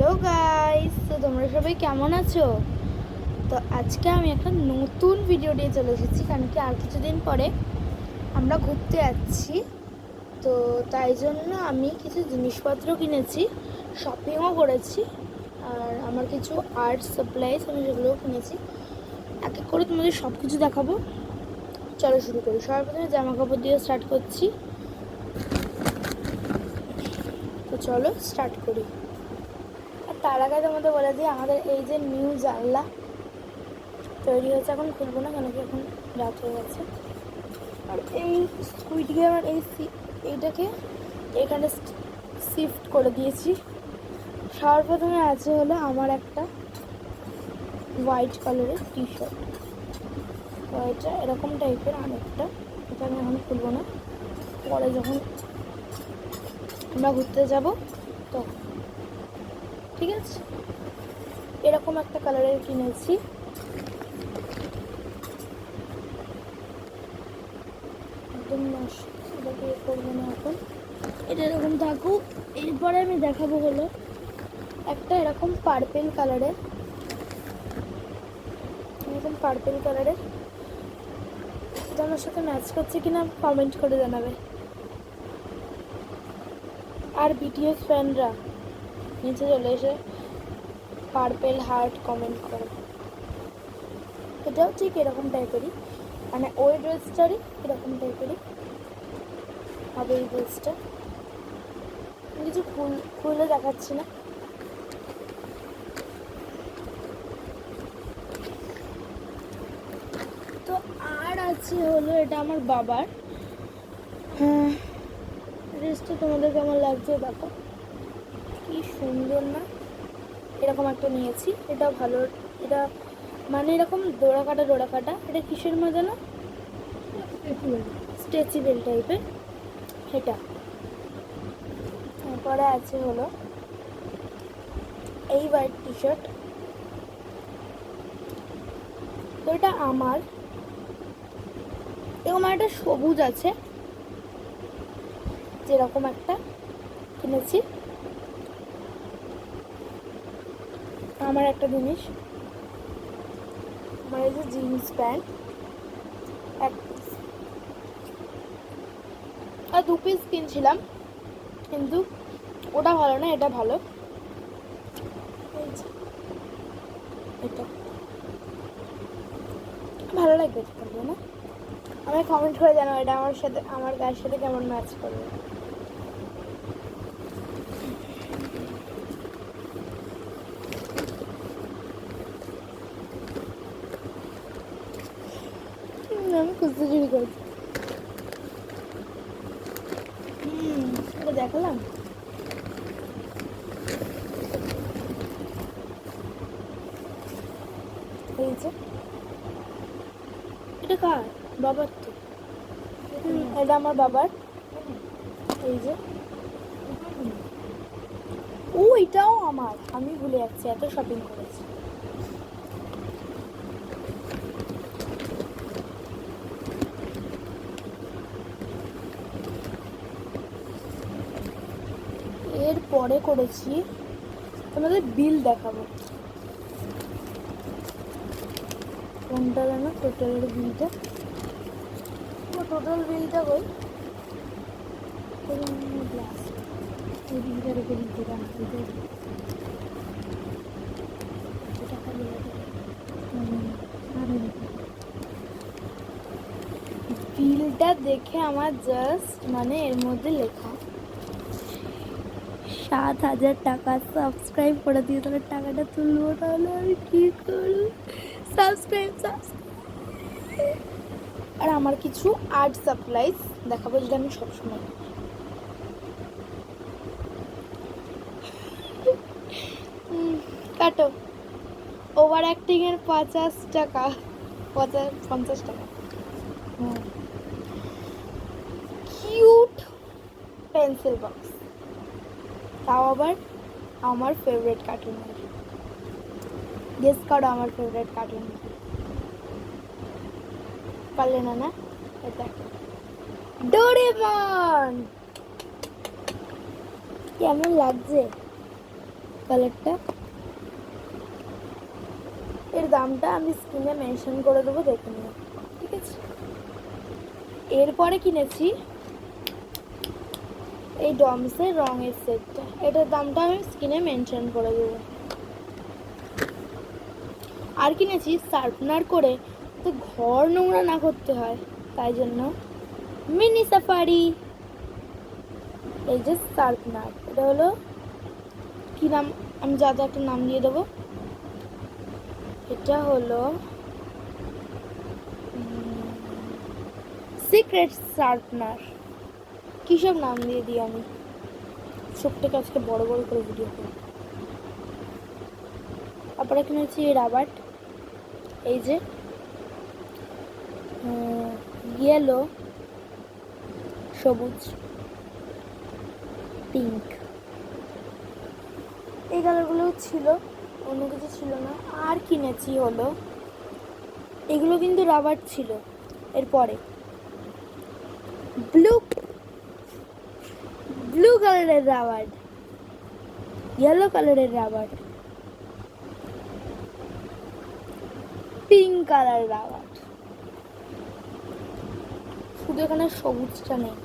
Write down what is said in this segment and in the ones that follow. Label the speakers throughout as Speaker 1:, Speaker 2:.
Speaker 1: Hello guys, তো তোমরা সবাই কেমন আছো? তো আজকে আমি একটা নতুন ভিডিও নিয়ে চলে এসেছি, কারণ কি আর কিছুদিন পরে আমরা ঘুরতে যাচ্ছি। তো তাই জন্য আমি কিছু জিনিসপত্র কিনেছি, শপিংও করেছি, আর আমার কিছু আর্ট সাপ্লাইজ আমি সেগুলোও কিনেছি। এক এক করে তোমাদের সব কিছু দেখাবো। চলো শুরু করি। সবার প্রথমে জামা কাপড় দিয়ে স্টার্ট করছি। তো চলো স্টার্ট করি। আর তার আগে তোমাদের বলে দিই, আমাদের এই যে নিউ জানলা তৈরি হয়েছে, এখন খুলবো না, কেন কি এখন রাত হয়ে গেছে। আর এই সুইট গেমার এইটাকে এখানে শিফট করে দিয়েছি। সবার প্রথমে আছে হলো আমার একটা হোয়াইট কালারের টি শার্ট। তো এটা এরকম টাইপের আরেকটা, এটা আমি এখন খুলবো না, পরে যখন আমরা ঘুরতে যাব তখন। ঠিক আছে, এরকম একটা কালারের কিনেছি। একদম নষ্ট, এটাকে করবো না এখন, এটা এরকম থাকুক। এরপরে আমি দেখাবো হলো একটা এরকম পার্পেল কালারের, এটা আমার সাথে ম্যাচ করছে কিনা কমেন্ট করে জানাবে। আর বিটিএস ফ্যানরা নিচে চলে এসে পার্পেল হার্ট কমেন্ট করে। এটাও ঠিক এরকম টাইপেরই, মানে ওই ড্রেসটারই এরকম টাইপেরই হবে এই ড্রেসটা। কিছু খুলে দেখাচ্ছি না। তো আর আছে হলো এটা আমার বাবার। হ্যাঁ, ড্রেসটা তোমাদের কেমন লাগছে দেখো, কি সুন্দর না? এরকম একটা নিয়েছি, এটা ভালো। এটা মানে এরকম ডোরা কাটা, এটা কিসের মধ্যে না, স্ট্রেচেবল টাইপের এটা। তারপরে আছে হলো এই হোয়াইট টি শার্ট। তো এটা আমার এরকম একটা সবুজ আছে, যেরকম একটা কিনেছি। আমার একটা জিনিস, আমার এই যে জিন্স প্যান্ট এক আর 2 পিস কিনছিলাম, কিন্তু ওটা ভালো না, এটা ভালো। এটা ভালো লাগবে, বলবো না? আমি কমেন্ট করে জানাবো এটা আমার সাথে, আমার গায়ের সাথে কেমন ম্যাচ করবে। আমি খুঁজতে শুরু করছি। এটা দেখালাম। এই যে এটা কার? বাবার তো। এটা আমার বাবার। এই যে ও, এটাও আমার, আমি ভুলে যাচ্ছি, এত শপিং করেছি। এরপরে করেছি, তোমাদের বিল দেখাবো। কোনটা জানো টোটালের বিলটা? টোটাল বিলটা কই? গ্লাস এই বিলটার উপর দিতে বিলটা দেখে আমার জাস্ট মানে এর মধ্যে লেখা 7,000 টাকা। সাবস্ক্রাইব করে দিয়ে তবে টাকাটা তুলবো, তাহলে আমি কি করব? সাবস্ক্রাইব। আর আমার কিছু আর্ট সাপ্লাইজ দেখাবো, যেটা আমি সবসময় কাটো। ওভার অ্যাক্টিং এর 50 টাকা, 50 টাকা। কিউট পেন্সিল বক্স, তাও আবার আমার ফেভারিট কার্টুন। গেস করো আমার ফেভারিট কার্টুন পারলে না? না, এটা ডোরেমন। কেমন লাগছে? কালারটা। এর দামটা আমি স্ক্রিনে মেনশন করে দেবো, দেখে নিও, ঠিক আছে। এরপরে কিনেছি এই ডমসের রঙের সেটটা, এটার দামটা আমি স্ক্রিনে মেনশন করে দেবো। আর কিনেছি শার্পনার করে তো ঘর নোংরা না করতে হয়, তাই জন্য মিনি সাফারি। এই যে শার্পনার, এটা হলো কি নাম, আমি যাতে একটা নাম দিয়ে দেবো। এটা হলো সিক্রেট শার্পনার, কী সব নাম দিয়ে দিই আমি, সবটাকে আজকে বড় বড় করে ভিডিও করি। তারপরে কিনেছি রাবার, এই যে ইয়েলো, সবুজ, পিঙ্ক, এই কালারগুলো ছিল, অন্য কিছু ছিল না। আর কিনেছি হলো, এগুলো কিন্তু রাবার ছিল। এরপরে ব্লু ব্লু কালারের রাবার, ইয়েলো কালারের রাবার, পিঙ্ক কালার রাবার। শুধু এখানে সবুজটা নেই,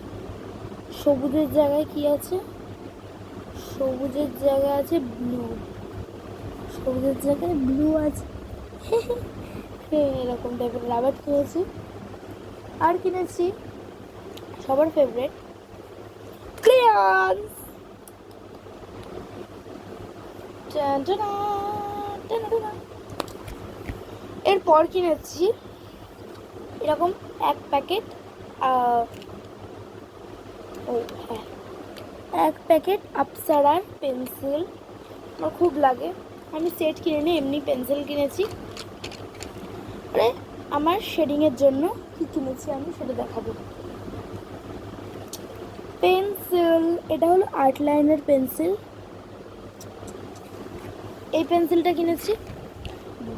Speaker 1: সবুজের জায়গায় কি আছে, সবুজের জায়গায় আছে ব্লু, সবুজের জায়গায় ব্লু আছে। এরকম টাইপের রাবার কিনেছি। আর কিনেছি সবার ফেভারিট ক্রেয়ন্স। এরপর কিনেছি এরকম এক প্যাকেট, এক প্যাকেট আপসারার পেন্সিল, আমার খুব লাগে। আমি সেট কিনে নিই, এমনি পেন্সিল কিনেছি। মানে আমার শেডিংয়ের জন্য কি কিনেছি আমি সেটা দেখাবো। পেন্সিল, এটা হলো আর্ট লাইনের পেন্সিল, এই পেন্সিলটা কিনেছি।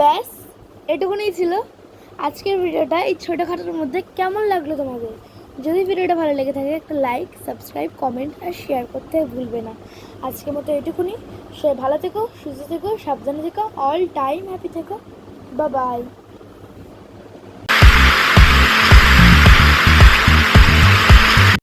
Speaker 1: ব্যাস এটুকুনি ছিল আজকের ভিডিওটা। এই ছোটোখাটোর মধ্যে কেমন লাগলো তোমাদের? যদি ভিডিওটা ভালো লেগে থাকে একটা লাইক, সাবস্ক্রাইব, কমেন্ট আর শেয়ার করতে ভুলবে না। আজকের মতো এটুকুনি। সে ভালো থেকো, সুস্থ থেকো, সাবধানে থেকো, অল টাইম হ্যাপি থেকো। Bye bye.